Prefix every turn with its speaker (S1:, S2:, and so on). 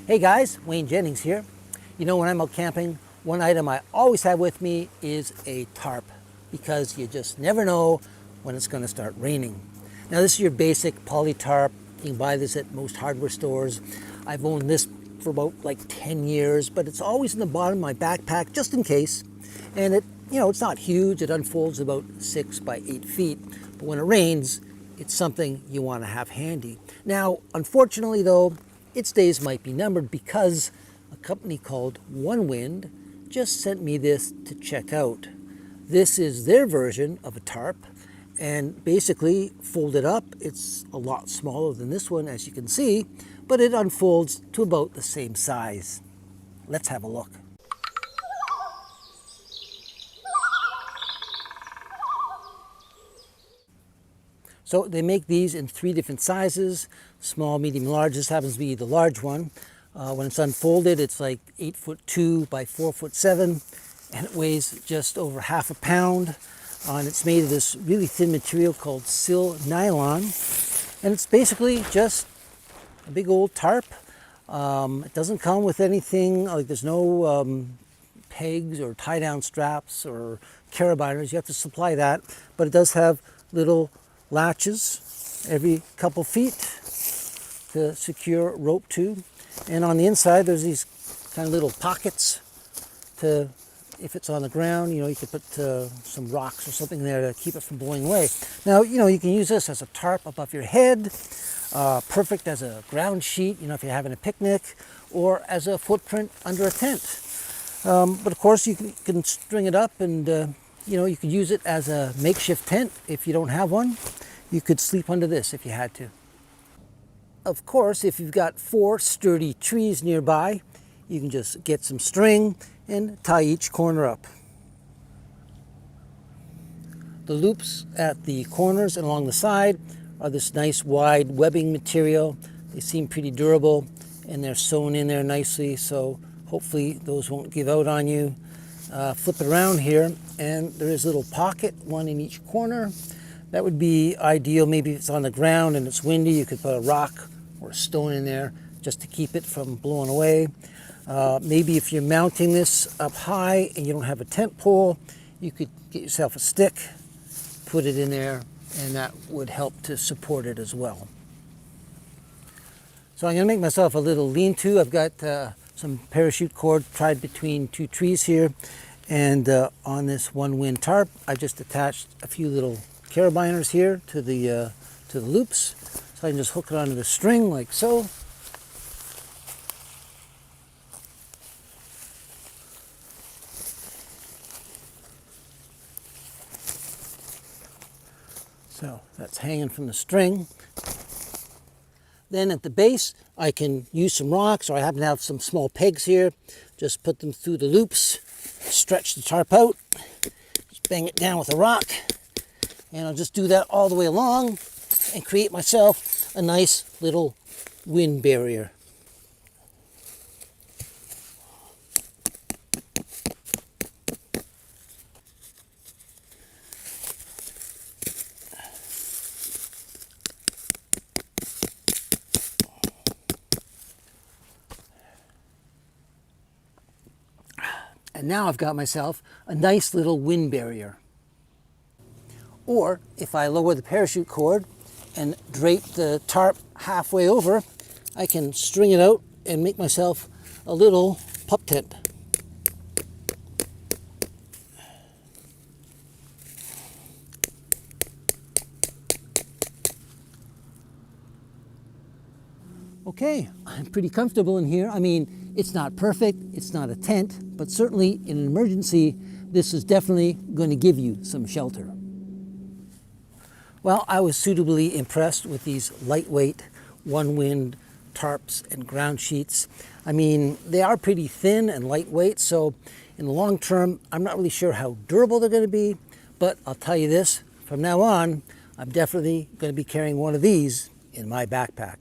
S1: Hey guys, Wayne Jennings here. You know, when I'm out camping, one item I always have with me is a tarp because you just never know when it's going to start raining. Now this is your basic poly tarp. You can buy this at most hardware stores. I've owned this for about like 10 years, but it's always in the bottom of my backpack just in case. And it's not huge. It unfolds about 6 by 8 feet. But when it rains, it's something you want to have handy. Now, unfortunately though, its days might be numbered because a company called Onewind just sent me this to check out. This is their version of a tarp, and basically folded up, it's a lot smaller than this one, as you can see, but it unfolds to about the same size. Let's have a look. So they make these in 3 different sizes, small, medium, large. This happens to be the large one. When it's unfolded, it's like 8'2" by 4'7", and it weighs just over half a pound. And it's made of this really thin material called sil nylon. And it's basically just a big old tarp. It doesn't come with anything, like there's no pegs or tie-down straps or carabiners. You have to supply that, but it does have little latches every couple feet to secure rope to. And on the inside there's these kind of little pockets to, if it's on the ground, you could put some rocks or something there to keep it from blowing away. Now, you can use this as a tarp above your head, perfect as a ground sheet, if you're having a picnic, or as a footprint under a tent. But of course you can string it up and you could use it as a makeshift tent if you don't have one. You could sleep under this if you had to. Of course, if you've got 4 sturdy trees nearby, you can just get some string and tie each corner up. The loops at the corners and along the side are this nice wide webbing material. They seem pretty durable and they're sewn in there nicely, so hopefully those won't give out on you. Flip it around here and there is a little pocket, one in each corner. That would be ideal. Maybe if it's on the ground and it's windy, you could put a rock or a stone in there just to keep it from blowing away. Maybe if you're mounting this up high and you don't have a tent pole, you could get yourself a stick, put it in there, and that would help to support it as well. So I'm going to make myself a little lean-to. I've got some parachute cord tied between 2 trees here, and on this Onewind tarp I just attached a few little carabiners here to the loops, so I can just hook it onto the string like so. So that's hanging from the string. Then at the base, I can use some rocks, or I happen to have some small pegs here. Just put them through the loops, stretch the tarp out, just bang it down with a rock, and I'll just do that all the way along and create myself a nice little wind barrier. And now I've got myself a nice little wind barrier. Or if I lower the parachute cord and drape the tarp halfway over, I can string it out and make myself a little pup tent. Okay, I'm pretty comfortable in here. I mean, it's not perfect, it's not a tent, but certainly in an emergency, this is definitely going to give you some shelter. Well, I was suitably impressed with these lightweight Onewind tarps and ground sheets. I mean, they are pretty thin and lightweight, so in the long term, I'm not really sure how durable they're going to be, but I'll tell you this, from now on, I'm definitely going to be carrying one of these in my backpack.